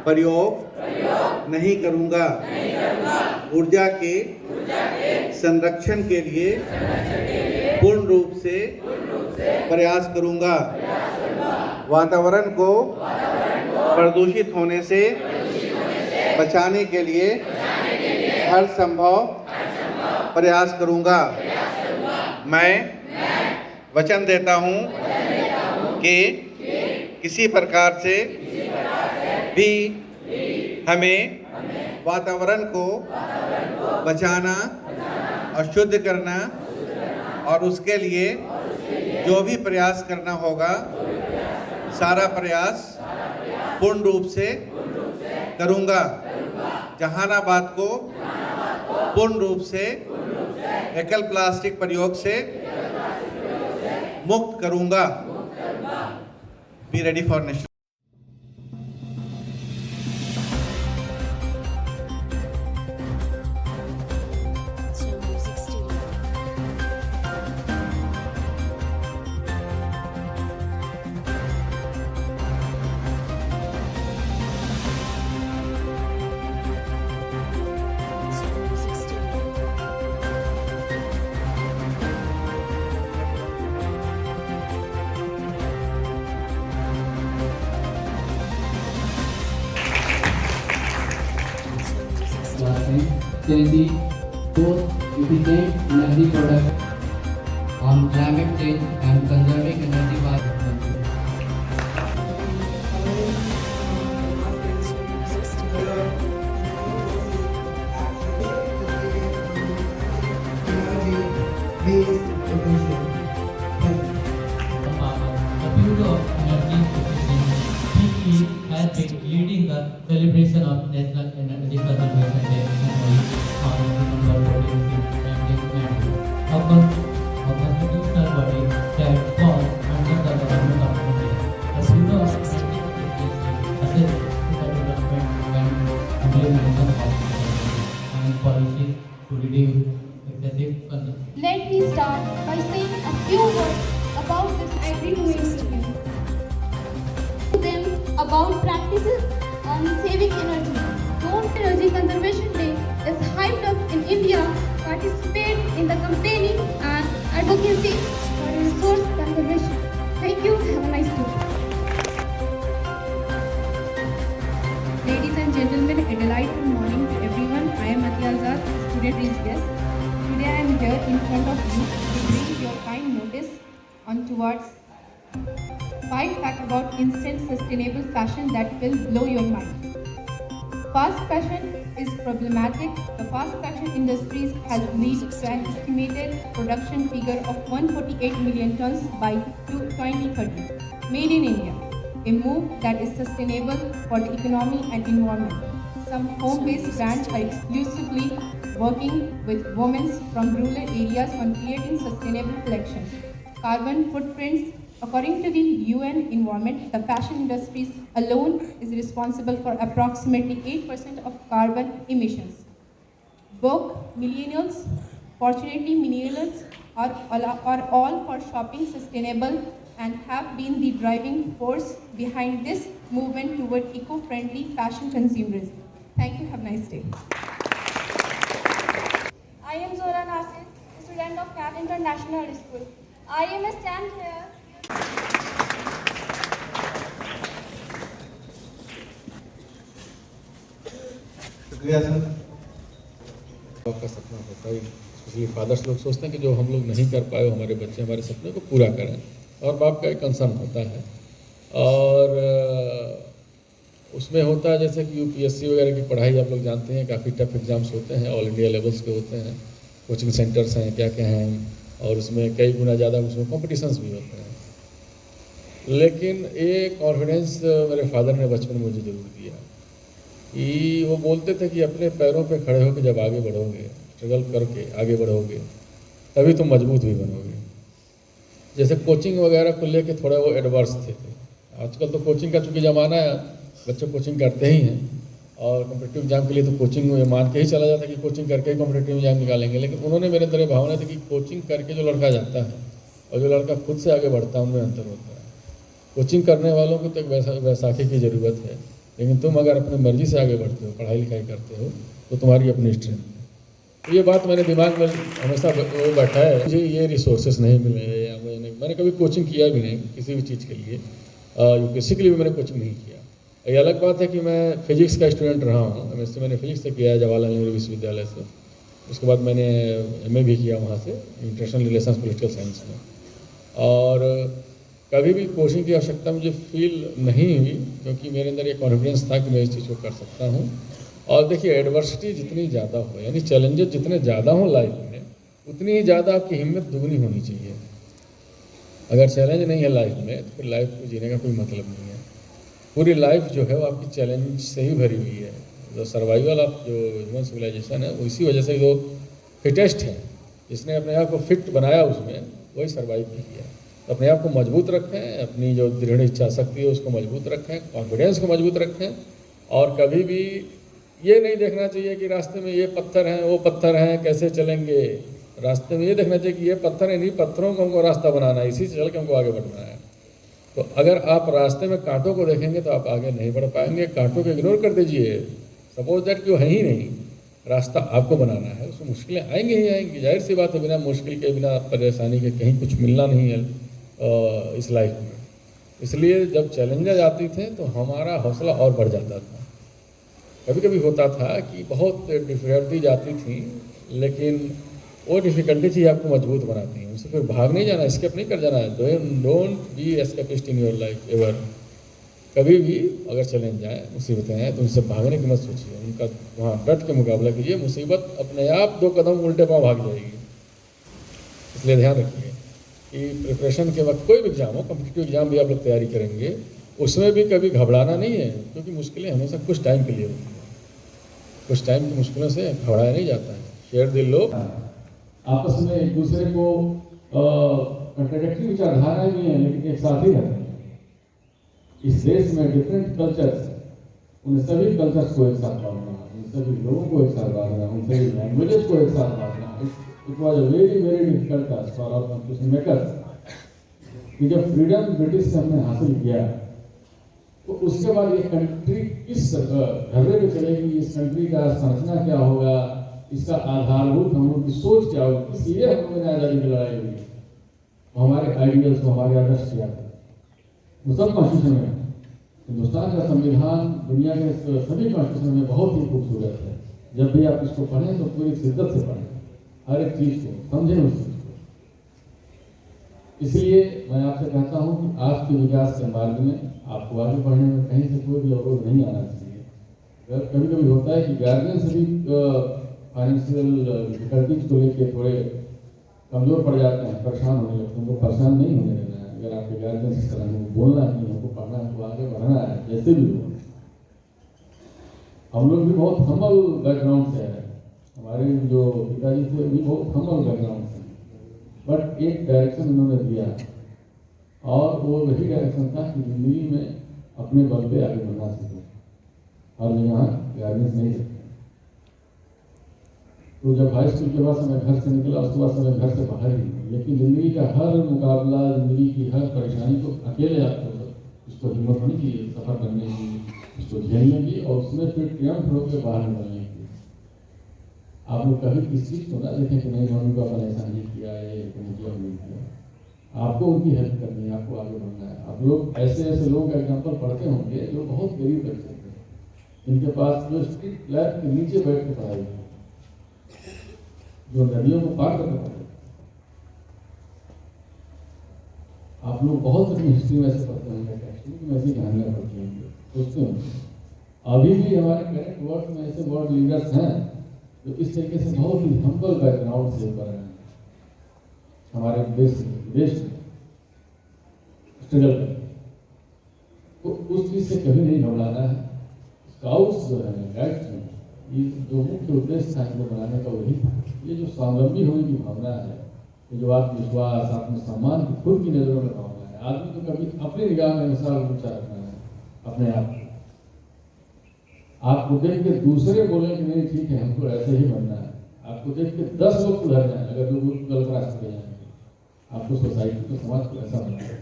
प्रयोग नहीं करूंगा। ऊर्जा के संरक्षण के लिए पूर्ण रूप से प्रयास करूंगा। वातावरण को प्रदूषित होने से बचाने के लिए हर संभव प्रयास करूंगा। मैं वचन देता हूं कि किसी प्रकार से भी हमें वातावरण को बचाना और शुद्ध करना और उसके लिए जो भी प्रयास करना होगा, सारा प्रयास पूर्ण रूप से करूंगा। जहानाबाद को पूर्ण रूप से एकल प्लास्टिक प्रयोग से मुक्त करूंगा। Be ready for national. Chelsea, fourth, efficient energy production on climate change and conserving energy by has been leading the celebration of National Energy Conservation Day on December 14th. Our constitutional body stands for under the government of India. The Bureau of Energy Efficiency assesses the development and implementation of and policies to reduce excessive consumption. Let me start by saying a few words about this agri-waste bill. Them about practices on saving energy. World Energy Conservation Day is hyped up in India. Participate in the campaigning and advocacy for resource conservation. Thank you. Have a nice day. Ladies and gentlemen, a delightful morning to everyone. I am Atiya Azad, student guest. Today I am here in front of you to bring your kind notice on towards 5 facts about instant sustainable fashion that will blow your mind. Fast fashion is problematic. The fast fashion industry has led to an estimated production figure of 148 million tons by 2030. Made in India, a move that is sustainable for the economy and environment. Some home-based brands are exclusively working with women from rural areas on creating sustainable collections. Carbon footprints. According to the UN environment, the fashion industry alone is responsible for approximately 8% of carbon emissions. Woke millennials, fortunately millennials are all for shopping sustainable and have been the driving force behind this movement toward eco-friendly fashion consumerism. Thank you, have a nice day. I am Zora Nasir, a student of CAT International School. I am stand here. शुक्रिया sir. आपका सपना होता है, इसलिए fathers लोग सोचते हैं कि जो हम लोग नहीं कर पाए हमारे बच्चे हमारे सपने को पूरा करें, और बाप का एक कंसर्न होता है। और उसमें होता है जैसे कि यूपीएससी वगैरह की पढ़ाई आप लोग जानते हैं, काफ़ी टफ एग्ज़ाम्स होते हैं, ऑल इंडिया लेवल्स के होते हैं, कोचिंग सेंटर्स हैं क्या क्या हैं, और उसमें कई गुना ज़्यादा उसमें कॉम्पिटिशन्स भी होते हैं। लेकिन ये कॉन्फिडेंस मेरे फादर ने बचपन में मुझे ज़रूर दिया कि वो बोलते थे कि अपने पैरों पे खड़े होकर जब आगे बढ़ोगे, स्ट्रगल करके आगे बढ़ोगे, तभी तुम मजबूत भी बनोगे। जैसे कोचिंग वगैरह को लेके थोड़ा वो एडवर्स थे। आजकल तो कोचिंग का चूँकि ज़माना है, बच्चे कोचिंग करते ही हैं, और कॉम्पिटिटिव एग्जाम के लिए तो कोचिंग में मान के ही चला जाता है कि कोचिंग करके ही कॉम्पिटिटिव एग्जाम निकालेंगे। लेकिन उन्होंने मेरे अंदर ये भावना थी कि कोचिंग करके जो लड़का जाता है और जो लड़का खुद से आगे बढ़ता है उनमें अंतर होता है। कोचिंग करने वालों को तो एक वैसाखी की ज़रूरत है, लेकिन तुम अगर अपनी मर्जी से आगे बढ़ते हो, पढ़ाई लिखाई करते हो, तो तुम्हारी अपनी स्ट्रेंथ है। तो ये बात मेरे दिमाग में हमेशा वो बैठा है। मुझे ये रिसोर्सेज नहीं मिले या मैंने कभी कोचिंग किया भी नहीं किसी भी चीज़ के लिए, यूपीएससी के लिए भी मैंने कोचिंग नहीं किया। ये अलग बात है कि मैं फिजिक्स का स्टूडेंट रहा हूँ, एमएससी मैंने फिजिक्स से किया है जवाहरलाल नेहरू विश्वविद्यालय से। उसके बाद मैंने एमए भी किया वहाँ से, इंटरनेशनल रिलेशंस पॉलिटिकल साइंस में। और कभी भी कोचिंग की आवश्यकता मुझे फील नहीं हुई, क्योंकि मेरे अंदर ये कॉन्फिडेंस था कि मैं इस चीज़ को कर सकता हूँ। और देखिए, एडवर्सिटी जितनी ज़्यादा हो, यानी चैलेंजेस जितने ज़्यादा हों लाइफ में, उतनी ही ज़्यादा आपकी हिम्मत दुगनी होनी चाहिए। अगर चैलेंज नहीं है लाइफ में, तो फिर लाइफ को जीने का कोई मतलब नहीं है। पूरी लाइफ जो है वो आपकी चैलेंज से ही भरी हुई है। जो सर्वाइवल ऑफ जो ह्यूमन सिविलाइजेशन है, वो इसी वजह से लोग फिटेस्ट हैं। जिसने अपने आप को फिट बनाया उसमें, वही सर्वाइव किया। तो अपने आप को मजबूत रखें, अपनी जो दृढ़ इच्छा शक्ति है उसको मजबूत रखें, कॉन्फिडेंस को मजबूत रखें। और कभी भी ये नहीं देखना चाहिए कि रास्ते में ये पत्थर हैं, वो पत्थर हैं, कैसे चलेंगे। रास्ते में ये देखना चाहिए कि ये पत्थर है, इन्हीं पत्थरों को हमको रास्ता बनाना है, इसी से चल के हमको आगे बढ़ना है। तो अगर आप रास्ते में कांटों को देखेंगे तो आप आगे नहीं बढ़ पाएंगे। कांटों को इग्नोर कर दीजिए, सपोज दैट कि वो है ही नहीं। रास्ता आपको बनाना है, उसमें मुश्किलें आएंगी ही आएंगी, जाहिर सी बात है। बिना मुश्किल के, बिना परेशानी के कहीं कुछ मिलना नहीं है इस लाइफ में। इसलिए जब चैलेंजेस आती थे तो हमारा हौसला और बढ़ जाता था। कभी कभी होता था कि बहुत डिफिकल्टीज आती थी, लेकिन वो डिफिकल्टीज ही आपको मजबूत बनाती हैं। उनसे फिर भाग नहीं जाना, एस्केप नहीं कर जाना है। Don't be escapist in your life ever. कभी भी अगर चैलेंज आए, मुसीबतें आए, तो उनसे भागने की मत सोचिए। उनका वहाँ डट के मुकाबला कीजिए। मुसीबत अपने आप 2 कदम उल्टे पाँव भाग जाएगी। इसलिए ध्यान रखिए कि प्रिपरेशन के वक्त कोई भी एग्जाम हो, कॉम्पिटिटिव एग्जाम भी आप लोग तैयारी करेंगे, उसमें भी कभी घबराना नहीं है, क्योंकि मुश्किलें हमेशा कुछ टाइम के लिए होती हैं। कुछ टाइम की मुश्किलों से घबराया नहीं जाता है। शेयर दिल लोग आपस में एक दूसरे को कंट्राडिक्टरी विचारधाराएं भी हैं, लेकिन एक साथ ही रहते हैं। इस देश में डिफरेंट कल्चर्स, उन सभी कल्चर्स को एक साथ बांधना, उन सभी लोगों को एक साथ बांधना, उन सभी लैंग्वेजेस को एक साथ बांधना, it was a very very difficult task for our constitution makers. कि जब फ्रीडम ब्रिटिश से हमने हासिल किया, तो उसके बाद ये कंट्री किस ढर्रे पे चलेगी, इस कंट्री का संरचना क्या होगा, इसका आधारभूत हम लोग की सोच क्या होगी, इसलिए हम लोगों ने आज़ादी की लड़ाई हुई। हमारे आइडियल्स को, हमारे आदर्श क्या थे, वो सब कॉन्स्टिट्यूशन में। हिंदुस्तान का संविधान दुनिया के सभी कॉन्स्टिट्यूशन में बहुत ही खूबसूरत है। जब भी आप इसको पढ़ें तो पूरी शिद्दत से पढ़ें, हर एक चीज़ को समझें उस चीज़ को। इसलिए मैं आपसे कहता हूँ कि आज के विकास के मार्ग में आपको आगे बढ़ने में कहीं से कोई भी अवरोध नहीं आना चाहिए। कभी कभी होता है कि गार्जियन से भी फाइनेंशियल डिफिकल्टीज को लेकर थोड़े कमज़ोर पड़ जाते हैं, परेशान होने लगते हैं। उनको परेशान नहीं होने देना है। अगर आपके गार्जियन इस तरह में बोलना है कि हमको पढ़ना है, तो आगे बढ़ना है, जैसे भी हो। हम लोग भी बहुत हम्बल बैकग्राउंड से हैं। हमारे जो पिताजी थे, भी बहुत हम्बल बैकग्राउंड से, बट एक डायरेक्शन उन्होंने दिया, और वो वही डायरेक्शन था कि जिंदगी में अपने बल पे आगे बढ़ना सीखे, और यहाँ गाइडेंस नहीं देते। तो जब हाई स्कूल के बाद से मैं घर से निकला, उसके बाद से मैं घर से बाहर ही, लेकिन ज़िंदगी का हर मुकाबला, ज़िंदगी की हर परेशानी को अकेले आपको उसको हिम्मत होनी चाहिए सफ़र करने की, उसको झेलने की, और उसमें फिर ट्रियम्फ होकर बाहर निकलने की। आप लोग कभी किस चीज़ को ना देखें कि नहीं मम्मी पापा ने ऐसा नहीं किया है, नहीं किया। आपको उनकी हेल्प करनी है, आपको आगे बढ़ना है। आप लोग ऐसे ऐसे लोगों का एग्जाम्पल पढ़ते होंगे जो बहुत गरीब बच्चे थे, इनके पास जो स्ट्रीट लैब के नीचे बैठ के पढ़ाई, जो नदियों को पार करके पढ़े। आप लोग बहुत अपनी हिस्ट्री में ऐसे पढ़ते होंगे, टेक्स्ट में ऐसी कहानियाँ पढ़ते होंगे, सोचते होंगे। अभी भी हमारे करंट वर्ल्ड में ऐसे वर्ल्ड लीडर्स हैं जो इस तरीके से बहुत ही हम्बल बैकग्राउंड से ऊपर हैं, हमारे देश में स्ट्रगल करते। तो उस चीज़ से कभी नहीं घबराना है। स्काउट्स जो है, गाइड्स हैं, ये जो मुख्य उद्देश्य था इनको बनाने का वही था। ये जो स्वावलंबी होने की भावना है, ये जो आत्मविश्वास, आत्मसम्मान की खुद की नज़रों में भावना है। आदमी को कभी अपनी निगाह में हमेशा ऊंचा रखना है अपने आप को। आपको देख के दूसरे बोले कि नहीं ठीक है, हमको ऐसे ही बनना है। आपको देख के 10 लोग सुधर जाए, अगर लोग गलत रास्ते पे जाएंगे। आपको सोसाइटी को, समाज को ऐसा बनना है।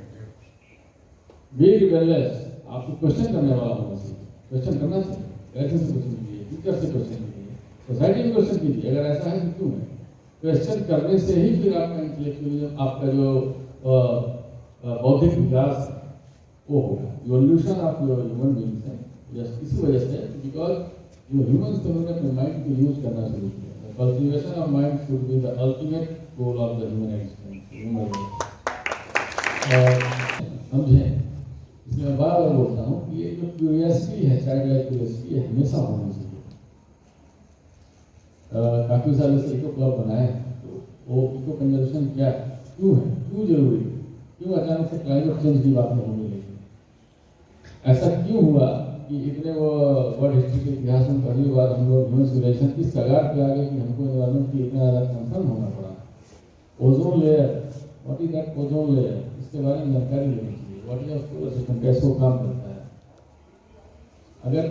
बी रिबेलियस, आपको क्वेश्चन करने वाला होना चाहिए। क्वेश्चन करना चाहिए, पेरेंट्स से क्वेश्चन कीजिए, टीचर से क्वेश्चन कीजिए, सोसाइटी में क्वेश्चन कीजिए। अगर ऐसा है तो क्यों है? क्वेश्चन करने से ही फिर आपका इंटेलेक्चुअलिज्म, आपका जो बौद्धिक विकास वो होगा। Evolution of your human beings है जस्ट इसी वजह से, बिकॉज जो ह्यूमंस थे उन्होंने अपने माइंड को यूज करना शुरू किया। Cultivation of mind should be the ultimate goal of the human experience. समझें, इसलिए मैं बार बार बोलता हूँ कि ये जो क्यूरियोसिटी है, चाइल्ड लाइक क्यूरियोसिटी है, हमेशा होनी चाहिए। काफ़ी सालों से इको क्लब बनाए, तो वो इको कंजर्वेशन क्या है, क्यों है, क्यों जरूरी है, क्यों अचानक से क्लाइमेट चेंज की बात होने लगी, ऐसा क्यों हुआ कि इतने वो वर्ल्ड हिस्ट्री के इतिहास में पहली बार हम लोग ह्यूमन सिविलाइजेशन किस कगार पे आ गए कि हमको एनवायरमेंट की इतना ज़्यादा कंसर्न होना पड़ा। Ozone layer, what is that ozone layer, इसके बारे में जानकारी लेनी चाहिए। व्हाट इज सोलर सिस्टम, कैसे वो काम करता है। अगर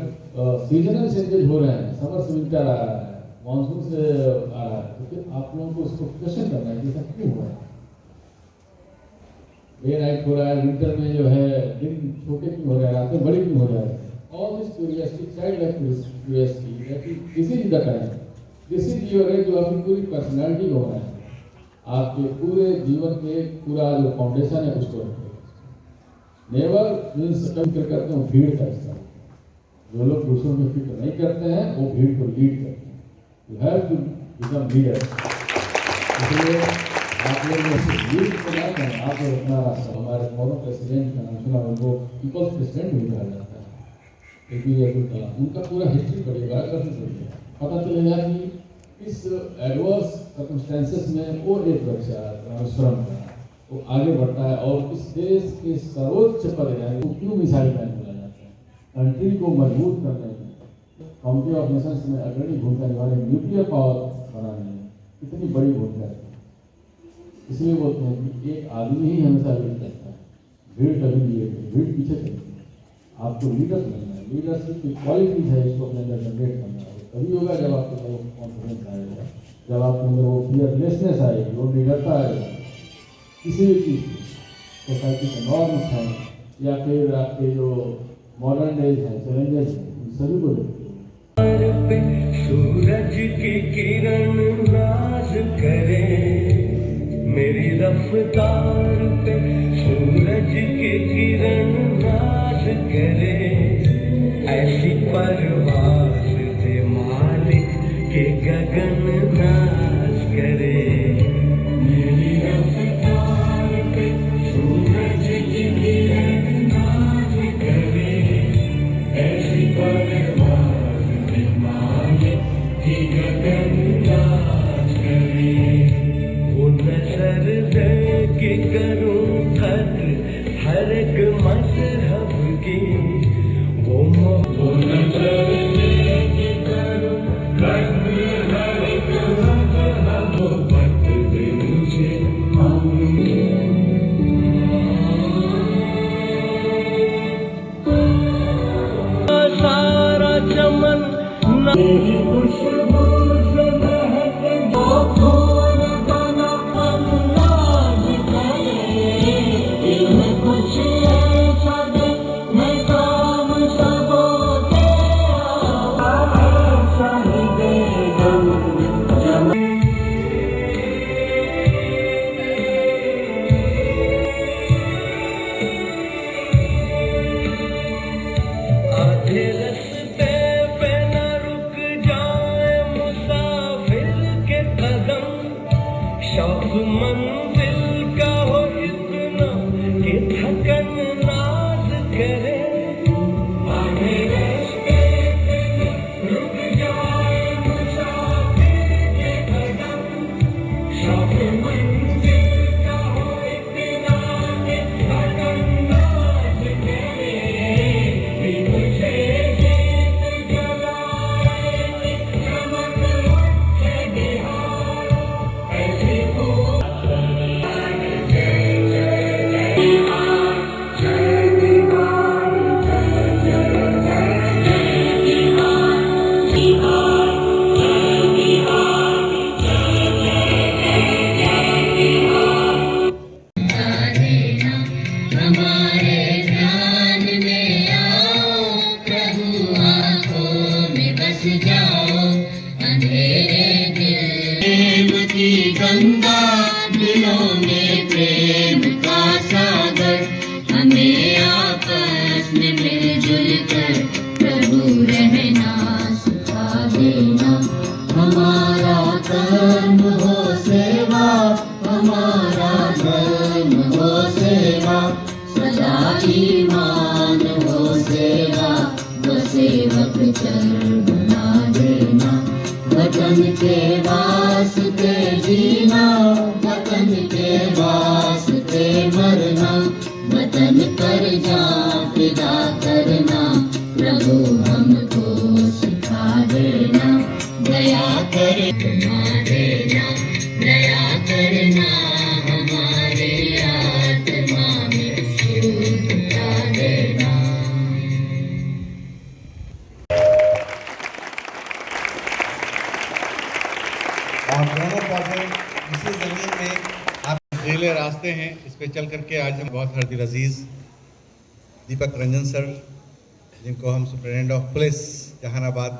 सीजनल चेंजेज हो रहे हैं, समर से विंटर आ रहा है, मानसून से आ रहा है, तो फिर आप लोगों को उसको क्वेश्चन करना है कि ऐसा क्यों हो रहा है। डे नाइट हो रहा है, विंटर में जो है दिन छोटे क्यों हो रहे हैं, रातें बड़ी क्यों हो रहा है। All this curiosity, child like curiosity, that is this is the time, this is your age, जो आपकी पूरी पर्सनैलिटी हो रहा है, आपके पूरे जीवन के पूरा जो फाउंडेशन है उसको रखेगा। नेवर मीन्स फिक्र करते हैं भीड़ का हिस्सा। जो लोग दूसरों की फिक्र नहीं करते हैं वो भीड़ को लीड करते हैं। You have to become leader. इसलिए आप लोग लीड को ना करें, आप लोग अपना रास्ता, हमारे फॉर्मर प्रेसिडेंट का नाम सुना, उनको पीपल्स प्रेसिडेंट भी कहा जाता है, एपीजे अब्दुल कलाम। उनका पूरा हिस्ट्री पढ़िएगा, करनी पड़ेगा, पता चलेगा कि इस एडवर्स सर्कमस्टेंसेस में वो एक बच्चा रामेश्वरम का वो आगे बढ़ता है और इस देश के सर्वोच्च पद यानी वो क्यों मिसाइल मैन बोला जाता है, कंट्री को मजबूत करने में, काउंसिल ऑफ नेशंस में अग्रणी भूमिका निभाने, न्यूक्लियर पावर बनाने में कितनी बड़ी भूमिका है। इसलिए बोलते हैं कि एक आदमी ही हमेशा लीड करता है, भीड़ कभी नहीं लेती, भीड़ पीछे चलती है। आपको लीडर बनना है, लीडरशिप की क्वालिटी है, इसको अपने अंदर जनरेट करना है। तभी होगा जब आपके अंदर कॉन्फिडेंस आएगा, जब आपके अंदर वो फियरलेसनेस आएगी, वो निडरता आएगा। किसी भी चीज़ की सोसाइटी के नॉर्म्स हैं या फिर आपके जो मॉडर्न डेज हैं, चैलेंजेस हैं, उन सभी को देखते हैं। सूरज की किरण नाज करे मेरी रफ्तार पे, सूरज की किरण नाज करे, ऐसी परवाज दे मालिक के गगन नाज करे। मेरी रफ्तार पे सूरज की किरण नाज करे, ऐसी परवाज दे मालिक के गगन नाज करे। वो नजर दे के करूं खत हर एक मजहब की, वो नजर दे के करूं खत हर एक मजहब, वो पत दे मुझे सारा चमन मेरी खुशबू से महक दो फूल बना अंदाज करे, इन्हें कुछ ऐसा दे मैं काम सबो दे ऐसा ही दे आधे रस्ते पे न रुक जाए मुसाफिर के कदम, शौक मंजिल का हो इतना कि थकन नाज करे। आधे रस्ते पे न रुक जाए मुसाफिर के कदम, शौक मंजिल का हो इतना कि थकन नाज करे। मुझे गीत जलाए चमक उठे बिहार, ऐसी हमारे ध्यान में आओ प्रभु हमें आपस में मिलजुल कर प्रभु रहना सिखा देना। हमारा कर्म हो सेवा, हमारा धर्म हो सेवा, सदा ईमान हो सेवा, वो सेवक चरण बना देना। वतन के वास्ते जीना, वतन के वास्ते मरना, वतन पर जान फिदा करना, प्रभु हमको सिखा देना। दया करना देना, दया करना, हमारे आत्मा में सुखा देना। और दोनों पौधे इसी ज़मीन में आप ढीले रास्ते हैं, इस पे चल करके आज हम बहुत हरदिल अजीज़ दीपक रंजन सर, जिनको हम सुप्रिटेंडेंट ऑफ पुलिस जहानाबाद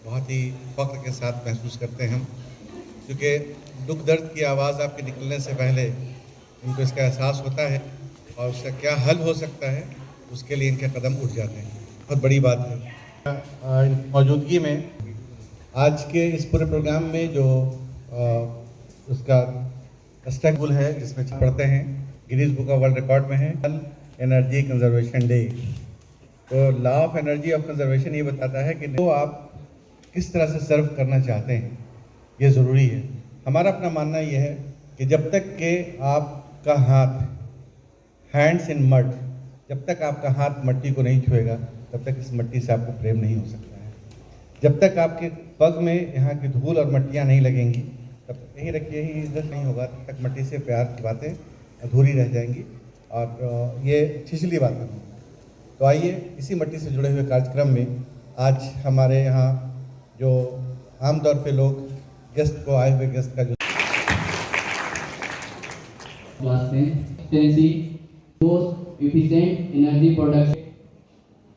बहुत ही फख्र के साथ महसूस करते हैं हम, क्योंकि दुख दर्द की आवाज़ आपके निकलने से पहले इनको इसका एहसास होता है और उसका क्या हल हो सकता है उसके लिए इनके कदम उठ जाते हैं। बहुत बड़ी बात है। मौजूदगी में आज के इस पूरे प्रोग्राम में जो उसका स्टेबल है, जिसमें पढ़ते हैं Guinness book of world record में है एनर्जी कंजर्वेशन डे। तो law of energy of conservation ये बताता है कि तो आप किस तरह से सर्व करना चाहते हैं, ये ज़रूरी है। हमारा अपना मानना ये है कि जब तक के आपका हाथ हैंड्स इन मड, जब तक आपका हाथ मिट्टी को नहीं छुएगा तब तक इस मिट्टी से आपको प्रेम नहीं हो सकता है। जब तक आपके पग में यहाँ की धूल और मट्टियाँ नहीं लगेंगी तब तक यही रखिए, यही इज्जत नहीं होगा, तब तक मिट्टी से प्यार की बातें अधूरी रह जाएंगी और ये छिछली बात नहीं। तो आइए इसी मिट्टी से जुड़े हुए कार्यक्रम में आज हमारे यहाँ जो आमतौर पे लोग गेस्ट को आए हुए गेस्ट का जो क्लास में efficiency, most efficient energy production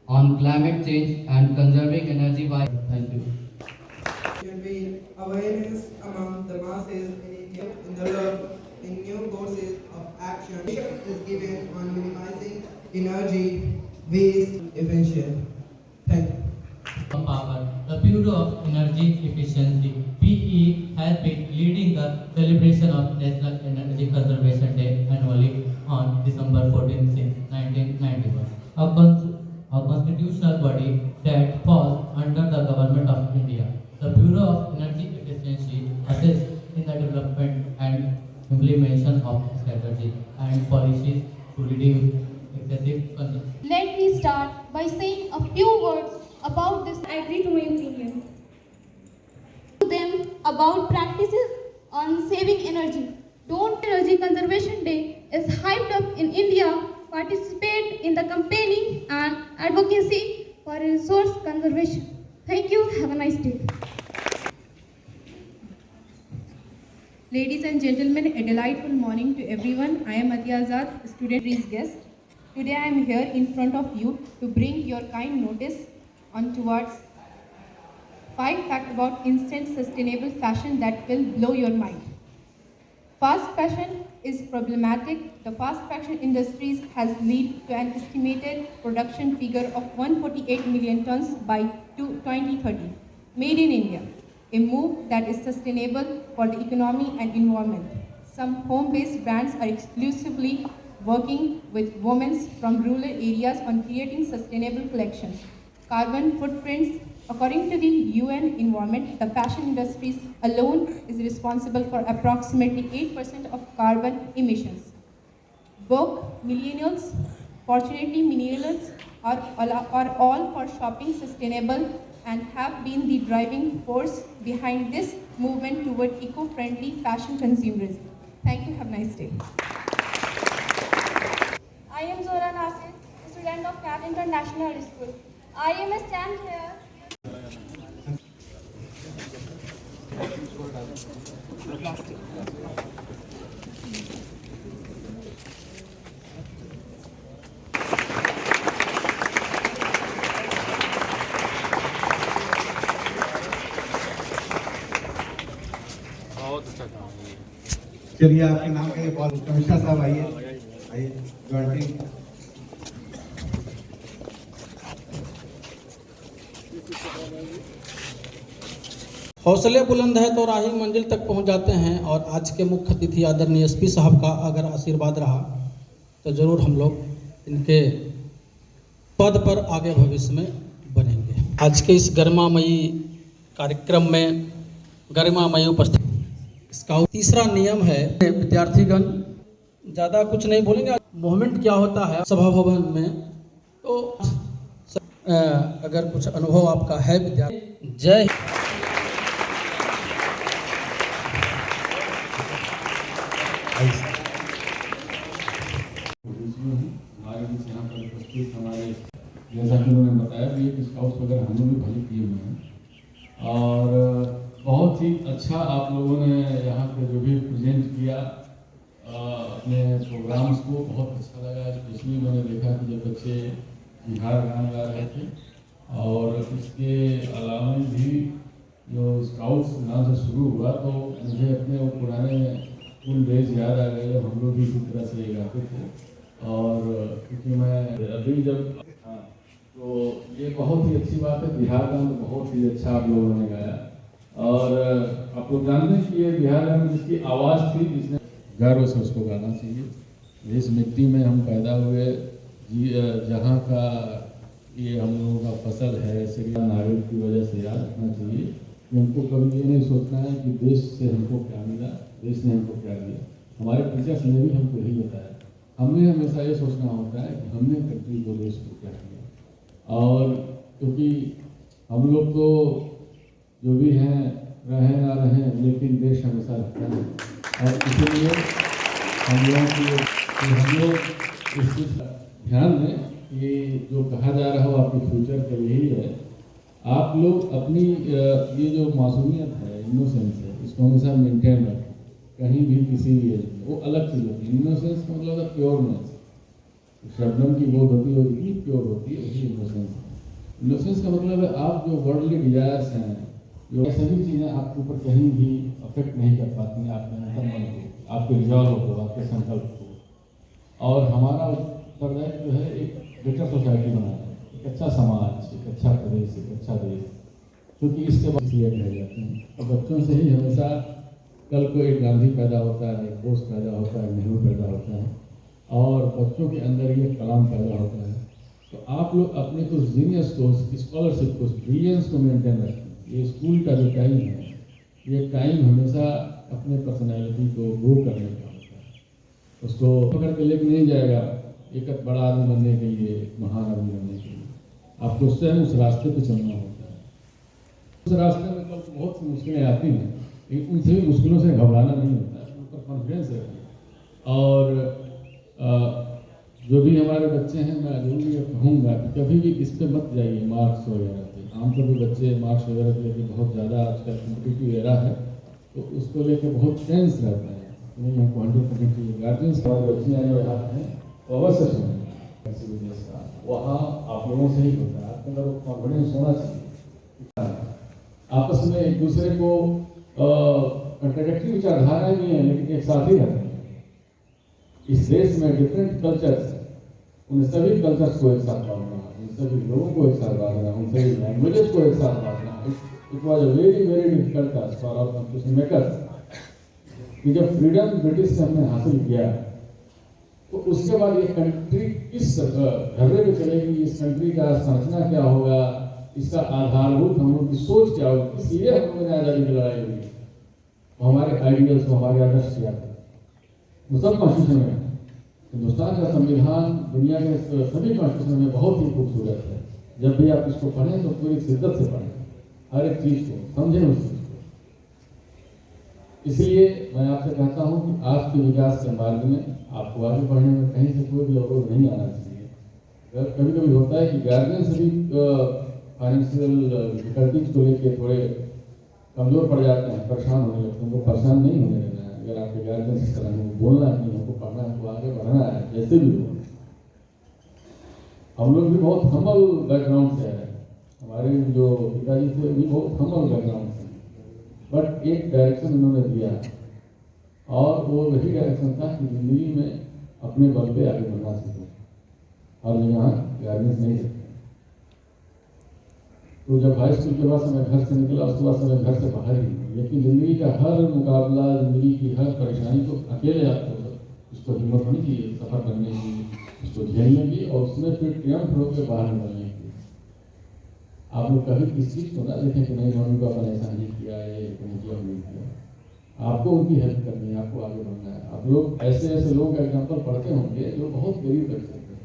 on climate change and conserving energy by. Thank you. Should be awareness among the masses in India in the world in new courses of action is given on minimizing energy waste efficient. Thank you. Power. The Bureau of Energy Efficiency (BE) has been leading the celebration of National Energy Conservation Day annually on December 14 since 1991. A constitutional body that falls under the Government of India. The Bureau of Energy Efficiency assists in the development and implementation of strategies and policies to reduce excessive consumption. Let me start by saying a few words about this. I agree to my opinion. To them about practices on saving energy. Don't Energy Conservation Day is hyped up in India. Participate in the campaigning and advocacy for resource conservation. Thank you. Have a nice day. Ladies and gentlemen, a delightful morning to everyone. I am Atiya Azad, student guest. Today I am here in front of you to bring your kind notice on towards 5 facts about instant sustainable fashion that will blow your mind. Fast fashion is problematic. The fast fashion industries has led to an estimated production figure of 148 million tons by 2030. Made in India, a move that is sustainable for the economy and environment. Some home-based brands are exclusively working with women from rural areas on creating sustainable collections. Carbon footprints. According to the UN Environment, the fashion industry alone is responsible for approximately 8% of carbon emissions. Woke millennials, fortunately millennials are all for shopping sustainable and have been the driving force behind this movement toward eco-friendly fashion consumerism. Thank you. Have a nice day. I am Zora Nasir, student of Cat International School. I am a stand here. चलिए आपके नाम के commissioner साहब आइए, आइए jointing हौसले बुलंद है तो राही मंजिल तक पहुंच जाते हैं। और आज के मुख्य अतिथि आदरणीय एसपी साहब का अगर आशीर्वाद रहा तो ज़रूर हम लोग इनके पद पर आगे भविष्य में बनेंगे। आज के इस गरिमामयी कार्यक्रम में गरिमामयी उपस्थिति इसका तीसरा नियम है विद्यार्थीगण ज़्यादा कुछ नहीं बोलेंगे। मूवमेंट क्या होता है सभा भवन में, तो अगर कुछ अनुभव आपका है विद्यार्थी। जय हमारे बीच यहाँ पर उपस्थित हमारे जैसा कि उन्होंने बताया भी एक स्काउट्स वगैरह हम लोग भी भले किए हुए हैं और बहुत ही अच्छा आप लोगों ने यहाँ पे जो भी प्रेजेंट किया अपने प्रोग्राम्स को बहुत अच्छा लगा। स्पेशली मैंने देखा कि जब बच्चे बिहार गान गा रहे थे और इसके अलावा भी जो स्काउट्स गाँव से शुरू हुआ तो मुझे अपने वो पुराने स्कूल डेज याद आ गए जब हम लोग भी इसी तरह से गाते थे। और क्योंकि मैं अभी जब हाँ तो ये बहुत ही अच्छी बात है। बिहार गान तो बहुत ही अच्छा आप लोगों ने गाया और आप लोग जानते हैं कि ये बिहार गान जिसकी आवाज़ थी जिसने गर्व से उसको गाना चाहिए। इस मिट्टी में हम पैदा हुए जहाँ का ये हम लोगों का फसल है श्री नागरिक की वजह से याद रखना चाहिए कि हमको कभी ये नहीं सोचना है कि देश से हमको क्या मिला, देश ने हमको क्या दिया। हमारे टीचर्स ने भी हमको यही बताया। हमें हमेशा ये सोचना होता है कि हमने कंट्री को देश को क्या किया। और क्योंकि हम लोग तो जो भी हैं रहें ना रहें लेकिन देश हमेशा रहता है और इसीलिए हम लोग इस चीज़ का ध्यान दें कि जो कहा जा रहा हो आपके फ्यूचर के लिए ही है। आप लोग अपनी ये जो मासूमियत है, इनोसेंस है, इसको हमेशा मेंटेन रखें। कहीं भी किसी भी एज में वो अलग चीज़ होती है। इनोसेंस का मतलब है प्योरनेस। शबनम की वो होती है इतनी प्योर होती है, वही इनोसेंस है। इनोसेंस का मतलब है आप जो वर्ल्डली डिजायर्स हैं, जो सभी चीज़ें आपके ऊपर कहीं भी अफेक्ट नहीं कर पाती हैं आपके अंतर मन को, आपके रिजॉल्व को, आपके संकल्प को। और हमारा उत्तरदायित्व जो है एक बेटर सोसाइटी बनाना, एक अच्छा समाज, एक अच्छा प्रदेश, एक अच्छा देश, क्योंकि इसके बाद क्लियर रह जाते हैं। और बच्चों से ही हमेशा कल को एक गांधी पैदा होता है, एक बोस पैदा होता है, नेहरू पैदा होता है और बच्चों के अंदर ये कलाम पैदा होता है। तो आप लोग अपने कुछ जीनियस को, स्कॉलरशिप को, ब्रिलियंस को मेंटेन रखें। ये स्कूल का जो टाइम है, ये टाइम हमेशा अपने पर्सनैलिटी को ग्रो करने का होता है। उसको पकड़ के लेके नहीं जाएगा एक बड़ा आदमी बनने के लिए, एक महान आदमी बनने के लिए। आपको उस टाइम उस रास्ते पे चलना होता है। उस रास्ते में कल बहुत सी मुश्किलें आती हैं, लेकिन उन सभी मुश्किलों से घबराना नहीं होता है, उन पर कॉन्फिडेंस रखिए। और जो भी हमारे बच्चे हैं, मैं जरूर ये कहूँगा कि कभी भी इस पर मत जाइए मार्क्स वगैरह पे। आमतौर पर बच्चे मार्क्स वगैरह को लेकर बहुत ज़्यादा आजकल कॉम्पिटिटिव एरा है तो उसको लेकर बहुत टेंस रहता है। नहीं हमको 100% चाहिए। गार्जियंस हमारे बच्चे आने वाले हैं तो अवश्य सुनें किसी बिजनेस का, वहाँ आप लोगों से ही होता है। आपके अंदर वो कॉन्फिडेंस होना चाहिए। आपस में एक दूसरे को कंट्राडिक्टरी विचारधाराएं भी हैं लेकिन एक साथ ही रहते हैं। इस देश में डिफरेंट कल्चर्स हैं, उन सभी कल्चर्स को एक साथ बांधना, उन सभी लोगों को एक साथ बांधना, उन सभी लैंग्वेजेस को एक साथ बांधना। It was a very very difficult task for our constitution makers कि जब फ्रीडम ब्रिटिश से हमने हासिल किया तो उसके बाद ये कंट्री किस ढर्रे पे चलेगी, इस कंट्री का संरचना क्या होगा, इसका आधारभूत हम लोग की सोच क्या होगी, इसलिए हम लोगों ने आज़ादी की लड़ाई हुई। हमारे आइडियल्स को, हमारे आदर्श क्या थे, वो सब कॉन्स्टिट्यूशन में। हिंदुस्तान का संविधान दुनिया के सभी कॉन्स्टिट्यूशन में बहुत ही खूबसूरत है। जब भी आप इसको पढ़ें तो पूरी शिद्दत से पढ़ें, हर एक चीज़ को समझें उस चीज़ को। इसलिए मैं आपसे कहता हूँ कि आज के विकास के मार्ग में आपको आगे बढ़ने में कहीं से कोई भी अवरोध नहीं आना चाहिए। कभी कभी होता है कि गार्जियन से भी फाइनेंशियल डिफिकल्टीज को लेकर थोड़े कमज़ोर पड़ जाते हैं, परेशान होने लगते हैं। उनको परेशान नहीं होने देना है। अगर आपके गार्जियन इस तरह को बोलना है कि हमको पढ़ना है, तो आगे बढ़ना है, जैसे भी हो। हम लोग भी बहुत हम्बल बैकग्राउंड से हैं। हमारे जो पिताजी थे भी बहुत हम्बल बैकग्राउंड से, बट एक डायरेक्शन उन्होंने दिया और वो वही डायरेक्शन था कि जिंदगी में अपने बल पे आगे बढ़ना सीखें और यहाँ गार्जियंस नहीं सकते। तो जब हाई स्कूल के बाद से मैं घर से निकला, उसके बाद से मैं घर से बाहर ही हूँ। लेकिन ज़िंदगी का हर मुकाबला, ज़िंदगी की हर परेशानी को अकेले आपको उसको हिम्मत होनी चाहिए सफ़र करने की, उसको झेलने की और उसमें फिर ट्रियम्फ होकर बाहर निकलने की। आप लोग कभी किस चीज़ को ना देखें कि नहीं मम्मी पापा ने ऐसा नहीं किया है, नहीं किया, नहीं किया। आपको उनकी हेल्प करनी है, आपको आगे बढ़ना है। आप लोग ऐसे ऐसे लोगों का एग्जाम्पल पढ़ते होंगे जो बहुत गरीब बच्चे थे,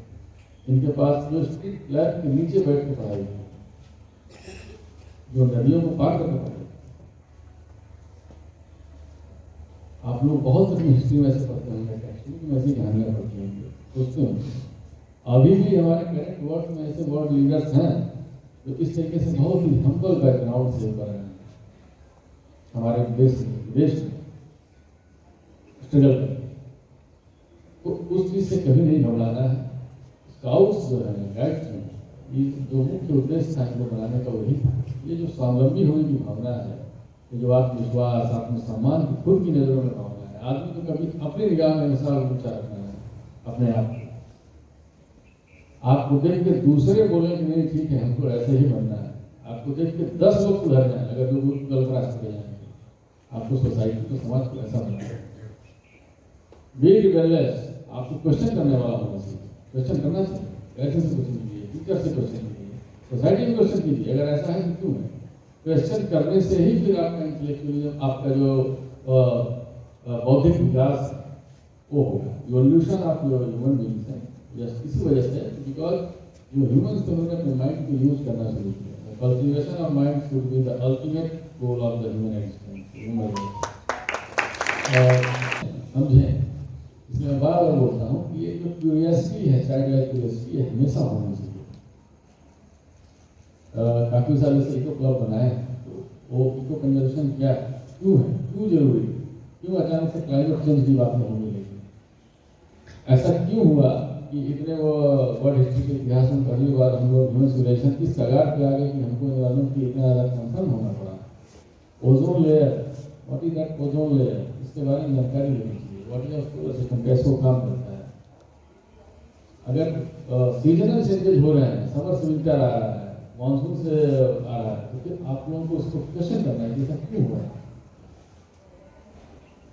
इनके पास जो स्ट्रीट लाइट के नीचे बैठ के पढ़ाई थी, जो नदियों को पार करके पढ़ाई। आप लोग बहुत अपनी हिस्ट्री में ऐसे पढ़ते होंगे, टेक्स्ट में ऐसी कहानियाँ पढ़ते होंगे, सोचते होंगे। अभी भी हमारे करेंट वर्ल्ड में ऐसे वर्ल्ड लीडर्स हैं जो इस तरीके से बहुत ही हम्बल बैकग्राउंड से ऊपर हैं, हमारे विदेश में स्ट्रगल करते हैं। तो उस चीज़ से कभी नहीं घबराना है। स्काउट्स जो है, गाइड्स हैं, ये जो मुख्य उद्देश्य था इनको बनाने का वही था। ये जो स्वावलंबी होने की भावना है, ये जो आत्मविश्वास, आत्मसम्मान की खुद की नज़रों में भावना है। आदमी को कभी अपनी निगाह में हमेशा ऊंचा रखना है अपने आप को। आपको देख के दूसरे बोले कि नहीं ठीक है हमको ऐसे ही बनना है, आपको देख के 10 लोग सुधर जाए अगर दो गलत रास्ते पे जाएंगे। आपको सोसाइटी को, समाज को ऐसा बनना है। बी रिबेलियस, आपको क्वेश्चन करने वाला होना चाहिए, क्वेश्चन करना चाहिए। ऐसे से क्वेश्चन कीजिए, टीचर से क्वेश्चन कीजिए, सोसाइटी में क्वेश्चन कीजिए। अगर ऐसा है तो क्यों है? क्वेश्चन करने से ही फिर आपका इंटेलेक्चुअलिज्म, आपका जो बौद्धिक विकास वो होगा। Evolution of your human beings है जस्ट इसी वजह से, बिकॉज जो ह्यूमंस तो उन्होंने अपने माइंड को यूज करना शुरू किया। Cultivation of mind should be the ultimate goal of the human existence. समझें, इसमें मैं बार बार बोलता हूँ कि ये जो क्यूरियसिटी है, चाइल्ड लाइक क्यूरियसिटी है, हमेशा होनी चाहिए। काफ़ी साल से इको क्लब बनाए, तो वो इको कंजर्वेशन क्या है, क्यों है, क्यों जरूरी, क्यों अचानक से क्लाइमेट चेंज की बात होने लगी, ऐसा क्यों हुआ कि इतने वो वर्ल्ड हिस्ट्री के इतिहास में पहली बार हम लोग ह्यूमन सिविलाइजेशन इस कगार पे आ गए कि हमको एनवायरमेंट की इतना ज़्यादा कंसर्न होना पड़ा। Ozone layer, what is that ozone layer, इसके बारे में जानकारी लेनी चाहिए। व्हाट इज सोलर सिस्टम, कैसे वो काम करता है। अगर सीजनल चेंजेज हो रहे हैं, समर से विंटर आ रहा है, मानसून से आ रहा है, तो फिर आप लोगों को उसको क्वेश्चन करना है कि ऐसा क्यों हो रहा है।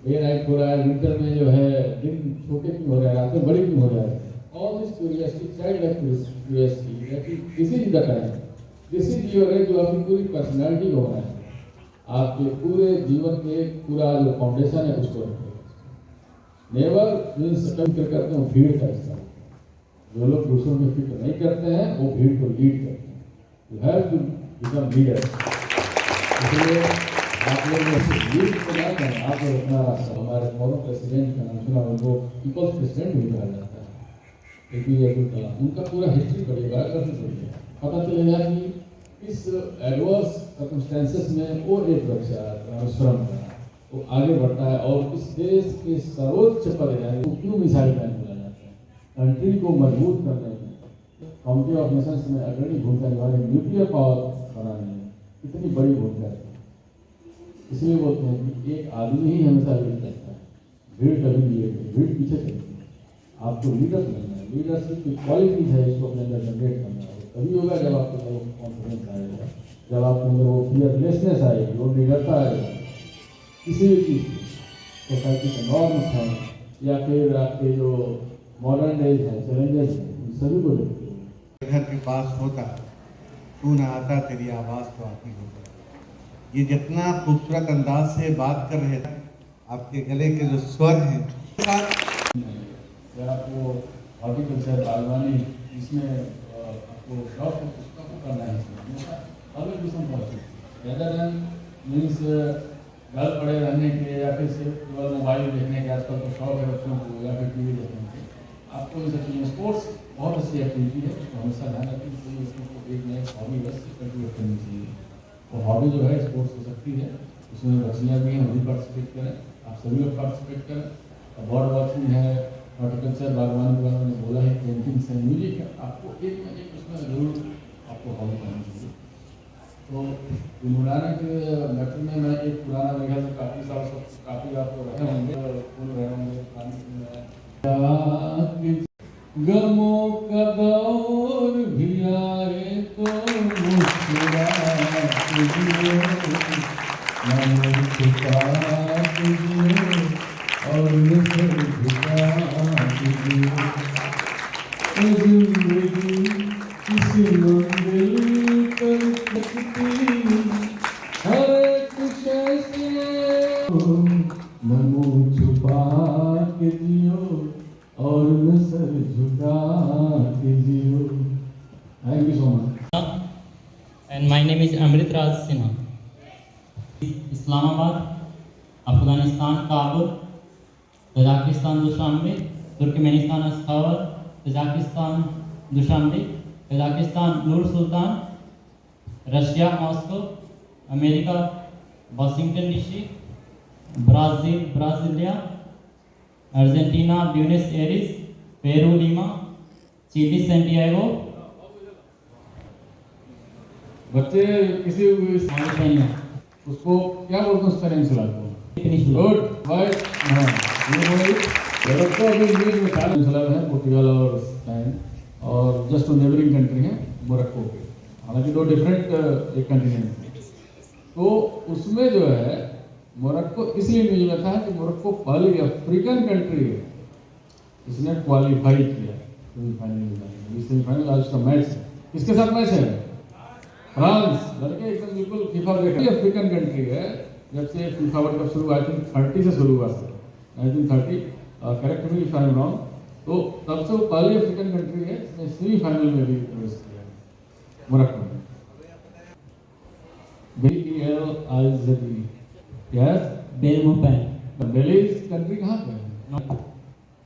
डे नाइट हो रहा है, विंटर में जो है दिन छोटे क्यों हो रहे हैं, रातें बड़ी क्यों हो रहा है। All this curiosity, child like curiosity, that is this is the time, this is your age, जो आपकी पूरी पर्सनैलिटी को बनाए, आपके पूरे जीवन के पूरा जो फाउंडेशन है उसको रखेगा। नेवर मीन्स करते हैं भीड़ का हिस्सा। जो लोग दूसरों में फिक्र नहीं करते हैं वो भीड़ को लीड करते हैं। You have to become leader. इसलिए आप लोग लीड को ना करें, आप लोग अपना रास्ता। हमारे फॉरन प्रेसिडेंट का नाम सुना, उनको पीपल्स प्रेसिडेंट भी कहा जाता है, APJ अब्दुल कलाम। उनका पूरा हिस्ट्री पढ़िए, बायोग्राफी पढ़िए, पता चलेगा कि इस एडवर्स सर्कमस्टेंसेस में वो एक बच्चा रामेश्वरम का वो आगे बढ़ता है और इस देश के सर्वोच्च पद है। तो क्यों मिसाइल मैन बोला जाता है? कंट्री को मजबूत करने में, काउंसिल ऑफ नेशंस में अग्रणी भूमिका निभाने, न्यूक्लियर पावर बनाने में इतनी बड़ी भूमिका है। इसलिए बोलते हैं कि एक आदमी ही हमेशा लीड करता है, भीड़ कभी नहीं लेती, भीड़ पीछे चलती है। आपको लीडर बनना है, लीडरशिप की क्वालिटीज है, इसको अपने अंदर जनरेट करना है। तभी होगा जब आपके अंदर वो कॉन्फिडेंस आएगा, जब आपके अंदर वो फियरलेसनेस आएगी, वो निडरता आएगी। किसी भी चीज़ की सोसाइटी के नॉर्म्स हैं या फिर आपके जो मॉडर्न एज है, चैलेंजेस हैं, उन सभी को देखते हुए घर के पास होता, तू ना आता तेरी आवाज़ तो आती होता। ये जितना खूबसूरत अंदाज से बात कर रहे थे, आपके गले के जो स्वर हैं, या आपको हॉर्टिकल्चर, बागवानी, इसमें आपको शौक है, उसको करना है। अलग किस्म का रेदर देन मीन्स घर पड़े रहने के या फिर सिर्फ केवल मोबाइल देखने के, आजकल तो शौक है बच्चों को, या फिर TV देखने के। आपको इन सब चीज़ें, स्पोर्ट्स बहुत अच्छी एक्टिविटी है, उसको हमेशा ध्यान रखनी चाहिए। उसको एक नए हॉबी बस कल्टिवेट करनी चाहिए। वो हॉबी जो है स्पोर्ट्स हो सकती है, उसमें बच्चियाँ भी हैं, वो भी पार्टिसिपेट करें, आप सभी लोग पार्टिसिपेट करें। बर्ड वॉचिंग है, हॉर्टिकल्चर, बागवानी के बारे में बोला है, पेंटिंग्स है, म्यूजिक है, आपको एक ना एक उसमें जरूर आपको हॉबी करनी चाहिए। तो गुनगुनाने के मैटर में मैं एक पुराना मेरे ख्याल से काफ़ी साल से काफ़ी आप रहे होंगे, सुन रहे होंगे, गमों का दौर भी आए तो मुस्कुरा जिंदगी किसी मंजिल पर सकती हर एक शय से न मुंह छुपा के जियो और न सर झुका के जियो। Thank you so much. And my name is Amrit Raj Sinha. Islamabad, Afghanistan, Kabul, Kazakhstan, Dushanbe, Turkmenistan, Ashgabat, Kazakhstan, Dushanbe, Kazakhstan, Nur Sultan, Russia, Moscow, America, Washington DC, Brazil, Brasilia, Argentina, Buenos Aires, Peru, Lima, Chile, Santiago, बच्चे किसी Mauritania. उसको क्या बोलते हैं, उस तरह से लाते good white. हाँ ये बोले यूरोप को अभी इंग्लिश में चार सलाह है, पोर्टुगल और स्पेन, और जस्ट नेबरिंग कंट्री है मोरक्को के, हालांकि दो डिफरेंट एक कंटिनेंट। तो उसमें जो है मोरक्को इसलिए मुझे लगता है कि मोरक्को पहली अफ्रीकन कंट्री है इसने क्वालिफाई किया सेमीफाइनल। आज का मैच है, किसके साथ मैच है? फ्रांस। लड़के एकदम बिल्कुल फीफा देख अफ्रीकन कंट्री है, जब से फीफा वर्ल्ड कप शुरू आई थिंक 30 से शुरू हुआ था, 1930, correct me if I am wrong. तो तब से वो पहली अफ्रीकन कंट्री है जिसने सेमीफाइनल में भी प्रवेश किया है, मोरक्को में। बेलीज कंट्री कहाँ पे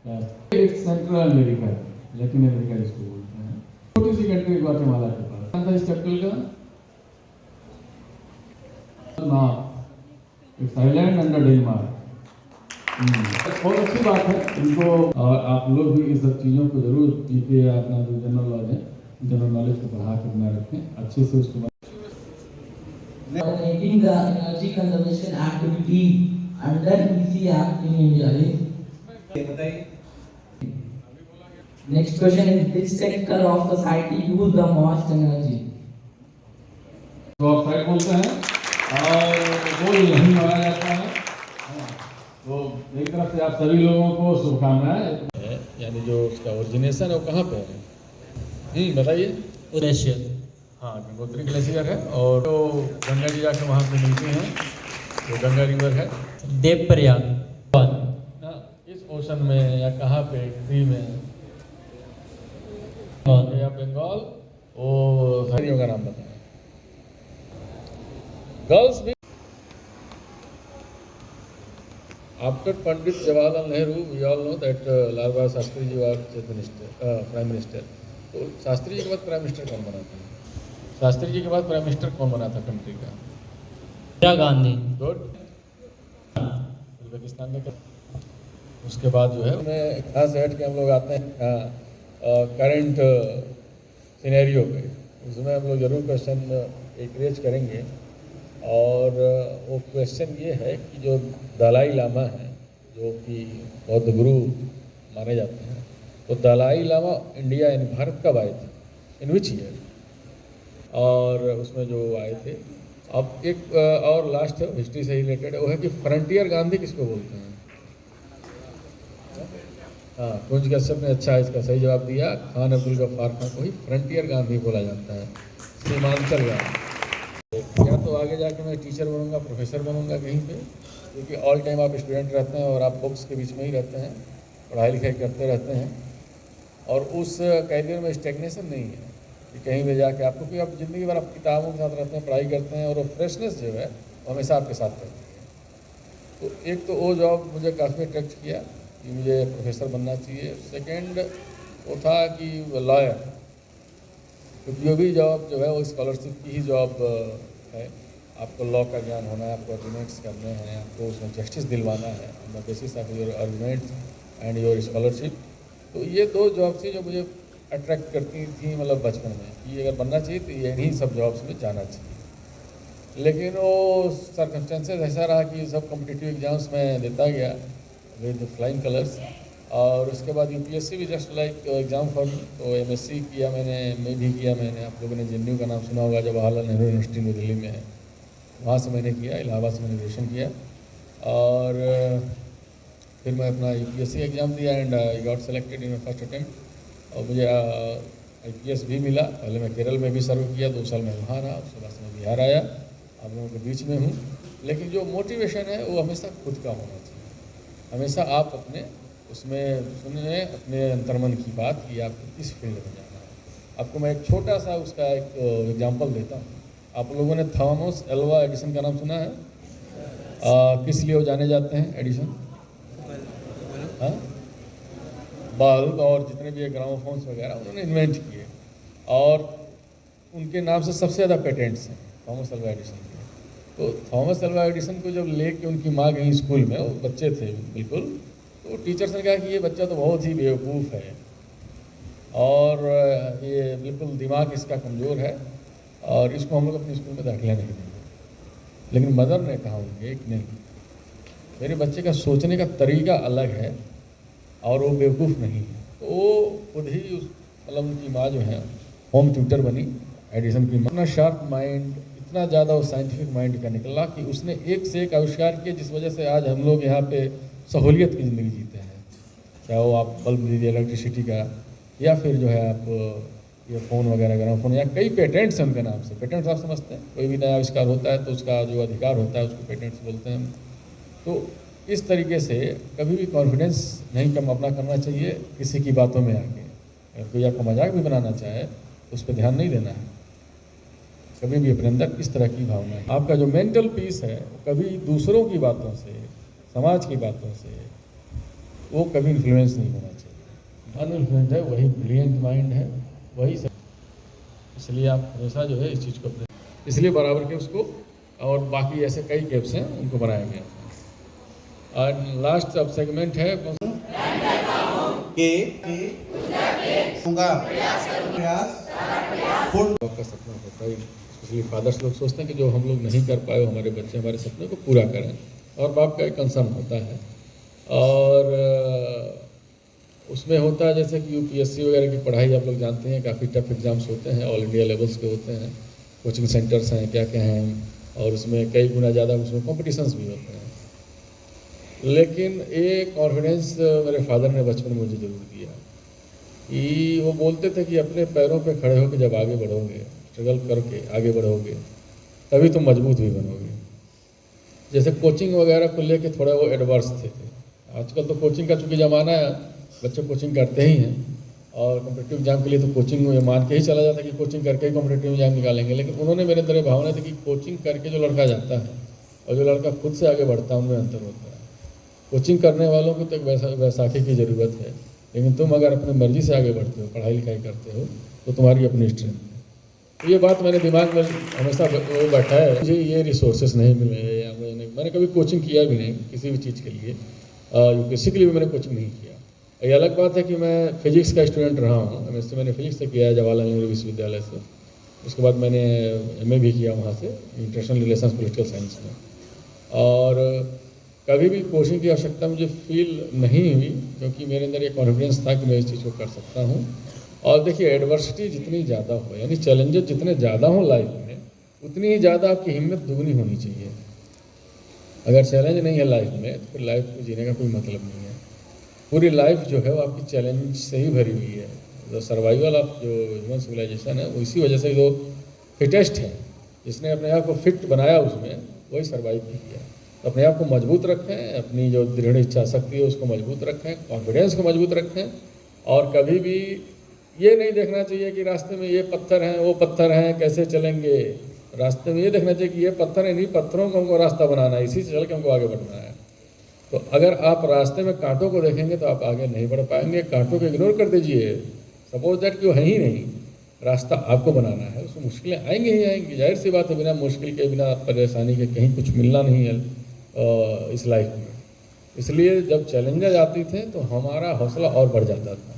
है? सेंट्रल अमेरिका है, लैटिन अमेरिका इसको बोलते हैं। छोटी सी कंट्री ग्वाटेमाला के पास था इस कैपिटल का इट्स आइलैंड अंडर डेनमार्क। बहुत अच्छी बात है इनको, और आप लोग भी इस सब चीज़ों को जरूर जीके अपना जो जनरल नॉलेज है, जनरल नॉलेज को बढ़ा कर बना रखें अच्छे से उसको। Making the energy conservation activity under EC Act in India is. Next question is, which sector of society use the most energy? तो आप साइड बोलते हैं और वो यही माना जाता है। तो एक तरफ से आप सभी लोगों को शुभकामनाएं। यानी जो उसका ओरिजिनेशन है वो कहाँ पे है? बताइए। रशिया। हाँ, गंगोत्री ग्लेशियर है, और तो गंगा जी जाकर वहाँ पे मिलती हैं, तो गंगा रिवर है। देवप्रयाग। ना इस ओशन में या कहाँ पे सी में या बंगाल, वो सारियों का नाम बताएं। गर्ल्स भी। After Pandit Jawaharlal Nehru, we all know that Lal Bahadur Shastri ji was chief minister, prime minister. तो शास्त्री जी के बाद प्राइम मिनिस्टर कौन बना था? शास्त्री जी के बाद प्राइम मिनिस्टर कौन बना था कंट्री का? इंदिरा गांधी। गुड। उज्बेकिस्तान में। उसके बाद जो है उन्हें खास हट के हम लोग आते हैं करंट सिनेरियो पे। उसमें हम लोग जरूर क्वेश्चन एक रेज करेंगे, और वो क्वेश्चन ये है कि जो दलाई लामा है, जो कि बौद्ध गुरु माने जाते हैं, तो दलाई लामा इंडिया इन भारत कब आए थे, इन विच ईयर? और उसमें जो आए थे, अब एक और लास्ट हिस्ट्री से रिलेटेड वो है कि फ्रंटियर गांधी किसको बोलते हैं? हाँ, कुंज कश्यप ने अच्छा इसका सही जवाब दिया। खान अब्दुल गफ्फार खान को ही फ्रंटियर गांधी बोला जाता है, सीमांचल गांधी। या तो आगे जाके मैं टीचर बनूंगा, प्रोफेसर बनूंगा कहीं पे, क्योंकि ऑल टाइम आप स्टूडेंट रहते हैं और आप बुक्स के बीच में ही रहते हैं, पढ़ाई लिखाई करते रहते हैं, और उस कैरियर में स्टेगनेशन नहीं है कि कहीं भी जाके आपको, क्योंकि आप ज़िंदगी भर आप किताबों के साथ रहते हैं, पढ़ाई करते हैं, और वो फ्रेशनेस जो है वो हमेशा आपके साथ रहती है। तो एक तो वो जॉब मुझे काफ़ी अट्रैक्ट किया कि मुझे प्रोफेसर बनना चाहिए। सेकेंड वो था कि लॉयर, क्योंकि जो भी जॉब जो है वो स्कॉलरशिप की ही जॉब है। आपको लॉ का ज्ञान होना है, आपको आर्गूमेंट्स करने हैं, आपको उसमें जस्टिस दिलवाना है on the basis of your arguments and your scholarship. तो ये दो जॉब थी जो मुझे अट्रैक्ट करती थी, मतलब बचपन में, कि अगर बनना चाहिए तो यही सब जॉब्स में जाना चाहिए। लेकिन वो सर्कमस्टेंसेस ऐसा रहा कि सब कॉम्पिटिटिव एग्जाम्स में देता गया विद फ्लाइंग कलर्स, और उसके बाद यूपीएससी भी just like exam for me. तो एमएससी किया मैंने, मैं भी किया मैंने। आप लोगों ने जेएनयू का नाम सुना होगा, जवाहरलाल नेहरू यूनिवर्सिटी में दिल्ली में है, वहाँ से मैंने किया। इलाहाबाद से मैंने ग्रेजुएशन किया, और फिर मैं अपना यूपीएससी एग्ज़ाम दिया and I got selected in my first attempt. और मुझे IPS भी मिला। पहले मैं केरल में भी सर्व किया, 2 साल मैं वहाँ रहा, उसके बाद से मैं बिहार आया, आप लोगों के बीच में हूँ। लेकिन जो मोटिवेशन है वो हमेशा खुद का होना चाहिए। हमेशा आप अपने उसमें सुनिए अपने अंतर्मन की बात कि आपको किस फील्ड में जाना है। आपको मैं एक छोटा सा उसका एक एग्जांपल देता हूँ। आप लोगों ने थॉमस एल्वा एडिसन का नाम सुना है? किस लिए वो जाने जाते हैं एडिसन? हाँ, बल्ब और जितने भी ग्रामोफोन्स वगैरह उन्होंने इन्वेंट किए, और उनके नाम से सबसे ज़्यादा पेटेंट्स हैं थॉमस एल्वा एडिसन के। तो थॉमस एल्वा एडिसन को जब लेके उनकी माँ गई स्कूल में, वो बच्चे थे बिल्कुल, तो टीचर्स ने कहा कि ये बच्चा तो बहुत ही बेवकूफ़ है और ये बिल्कुल दिमाग इसका कमज़ोर है और इसको हम लोग अपने स्कूल में दाखिला नहीं देंगे। लेकिन मदर ने कहा उनके कि नहीं, मेरे बच्चे का सोचने का तरीका अलग है और वो बेवकूफ़ नहीं है। तो वो खुद ही उस मतलब उनकी माँ जो है होम ट्यूटर बनी एडिसन की। इतना शार्प माइंड, इतना ज़्यादा वो साइंटिफिक माइंड का निकला कि उसने एक से एक आविष्कार किए जिस वजह से आज हम लोग यहाँ पे सहूलियत की ज़िंदगी जीते हैं। चाहे वो आप बल्ब दीजिए इलेक्ट्रिसिटी का, या फिर जो है आप ये फ़ोन वगैरह ग्रामोफोन, या कई पेटेंट्स हैं उनके नाम से। पेटेंट्स आप समझते हैं, कोई भी नया आविष्कार होता है तो उसका जो अधिकार होता है उसको पेटेंट्स बोलते हैं। तो इस तरीके से कभी भी कॉन्फिडेंस नहीं कम अपना करना चाहिए किसी की बातों में आके। अगर कोई आपको मजाक भी बनाना चाहे तो उस पर ध्यान नहीं देना है। कभी भी अपने अंदर इस तरह की भावना है। आपका जो मेंटल पीस है कभी दूसरों की बातों से, समाज की बातों से वो कभी इन्फ्लुएंस नहीं होना चाहिए। अनइन्फ्लुएंस है वही ब्रिलियंट माइंड है, वही सब। इसलिए आप हमेशा जो है इस चीज़ को अपने इसलिए बराबर के उसको, और बाकी ऐसे कई कैप्स हैं उनको बनाया गया। और लास्ट सब सेगमेंट है का सपना होता है। इसलिए फादर्स लोग सोचते हैं कि जो हम लोग नहीं कर पाए हमारे बच्चे हमारे सपने को पूरा करें, और बाप का एक कंसर्न होता है। और उसमें होता है जैसे कि UPSC वगैरह की पढ़ाई आप लोग जानते हैं, काफ़ी टफ एग्जाम्स होते हैं, ऑल इंडिया लेवल्स के होते हैं, कोचिंग सेंटर्स हैं क्या क्या हैं, और उसमें कई गुना ज़्यादा उसमें कॉम्पिटिशन्स भी होते हैं। लेकिन ये कॉन्फिडेंस मेरे फादर ने बचपन में मुझे ज़रूर दिया कि वो बोलते थे कि अपने पैरों पे खड़े होकर जब आगे बढ़ोगे, स्ट्रगल करके आगे बढ़ोगे, तभी तुम मजबूत भी बनोगे। जैसे कोचिंग वगैरह को लेके थोड़ा वो एडवर्स थे। आजकल तो कोचिंग का चूँकि ज़माना है, बच्चे कोचिंग करते ही हैं, और कॉम्पिटिटिव एग्जाम के लिए तो कोचिंग में मान के ही चला जाता है कि कोचिंग करके ही कॉम्पिटिटिव एग्जाम निकालेंगे। लेकिन उन्होंने मेरे अंदर भावना थी कि कोचिंग करके जो लड़का जाता है और जो लड़का खुद से आगे बढ़ता है उनमें अंतर होता है। कोचिंग करने वालों को तो एक वैसाखी की ज़रूरत है, लेकिन तुम अगर अपनी मर्जी से आगे बढ़ते हो, पढ़ाई लिखाई करते हो, तो तुम्हारी अपनी स्ट्रेंथ है। तो ये बात मेरे दिमाग में हमेशा वो बैठा है। मुझे ये रिसोर्सेज नहीं मिले, या मैंने कभी कोचिंग किया भी नहीं किसी भी चीज़ के लिए। UPSC के लिए भी मैंने कोचिंग नहीं किया। ये अलग बात है कि मैं फिजिक्स का स्टूडेंट रहा हूँ। MSc मैंने फिजिक्स से किया है जवाहरलाल नेहरू विश्वविद्यालय से। उसके बाद मैंने MA भी किया वहाँ से, इंटरनेशनल रिलेशंस पॉलिटिकल साइंस में। और कभी भी कोचिंग की आवश्यकता मुझे फील नहीं हुई, क्योंकि मेरे अंदर ये कॉन्फिडेंस था कि मैं इस चीज़ को कर सकता हूँ। और देखिए, एडवर्सिटी जितनी ज़्यादा हो, यानी चैलेंजेस जितने ज़्यादा हों लाइफ में, उतनी ही ज़्यादा आपकी हिम्मत दुगनी होनी चाहिए। अगर चैलेंज नहीं है लाइफ में तो फिर लाइफ को जीने का कोई मतलब नहीं है। पूरी लाइफ जो है वो आपकी चैलेंज से ही भरी हुई है। जो सर्वाइवल ऑफ जो ह्यूमन सिविलाइजेशन है वो इसी वजह से जो फिटेस्ट है, जिसने अपने आप को फिट बनाया उसमें वही सर्वाइव भी किया। तो अपने आप को मजबूत रखें, अपनी जो दृढ़ इच्छा शक्ति है उसको मजबूत रखें, कॉन्फिडेंस को मजबूत रखें। और कभी भी ये नहीं देखना चाहिए कि रास्ते में ये पत्थर हैं वो पत्थर हैं कैसे चलेंगे। रास्ते में ये देखना चाहिए कि ये पत्थर है, इन्हीं पत्थरों को हमको रास्ता बनाना है, इसी से चल के हमको आगे बढ़ना है। तो अगर आप रास्ते में कांटों को देखेंगे तो आप आगे नहीं बढ़ पाएंगे। कांटों को इग्नोर कर दीजिए, सपोज दैट कि वो है ही नहीं। रास्ता आपको बनाना है, उसमें मुश्किलें आएंगी ही आएंगी, जाहिर सी बात है। बिना मुश्किल के, बिना परेशानी के कहीं कुछ मिलना नहीं है इस लाइफ में। इसलिए जब चैलेंजेस आती थे तो हमारा हौसला और बढ़ जाता था।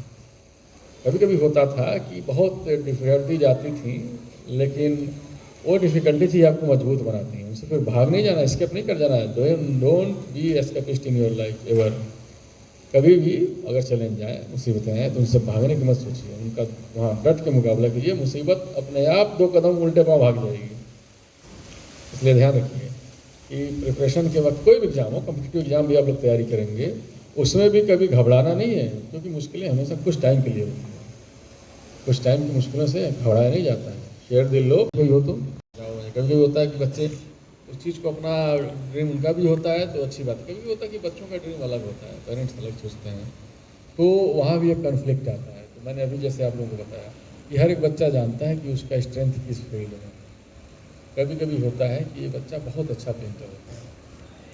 कभी कभी होता था कि बहुत डिफिकल्टीज आती थी, लेकिन वो डिफ़िकल्टीज ही आपको मजबूत बनाती हैं। उनसे फिर भाग नहीं जाना, एस्केप नहीं कर जाना है। Don't be escapist in your life ever. कभी भी अगर चैलेंज आए, मुसीबतें आए, तो उनसे भागने की मत सोचिए, उनका वहाँ डट के मुकाबला कीजिए। मुसीबत अपने आप 2 कदम उल्टे पाँव भाग जाएगी। इसलिए ध्यान रखिए कि प्रिपरेशन के वक्त कोई भी एग्जाम हो, कॉम्पिटिटिव एग्जाम भी आप लोग तैयारी करेंगे, उसमें भी कभी घबराना नहीं है, क्योंकि मुश्किलें हमेशा कुछ टाइम के लिए होती हैं। कुछ टाइम की मुश्किलों से घबराया नहीं जाता है। शेयर दिल लोग कोई हो तो कभी कभी होता है कि बच्चे उस चीज़ को अपना ड्रीम उनका भी होता है तो अच्छी बात है, कभी होता है कि बच्चों का ड्रीम अलग होता है, पेरेंट्स अलग सोचते हैं, तो वहाँ भी एक कन्फ्लिक्ट आता है। तो मैंने अभी जैसे आप लोगों को बताया कि हर एक बच्चा जानता है कि उसका स्ट्रेंथ किस फील्ड में। कभी कभी होता है कि ये बच्चा बहुत अच्छा पेंटर होता है।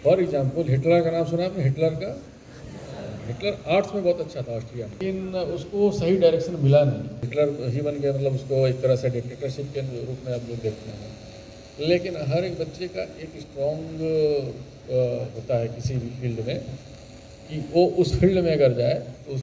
फॉर एग्जाम्पल हिटलर का नाम सुना आपने? हिटलर आर्ट्स में बहुत अच्छा था ऑस्ट्रिया में, लेकिन उसको सही डायरेक्शन मिला नहीं। हिटलर ही बन गया, मतलब उसको एक तरह से डिक्टेटरशिप के रूप में आप लोग देखते हैं। लेकिन हर एक बच्चे का एक स्ट्रॉन्ग होता है किसी भी फील्ड में कि वो उस फील्ड में अगर जाए तो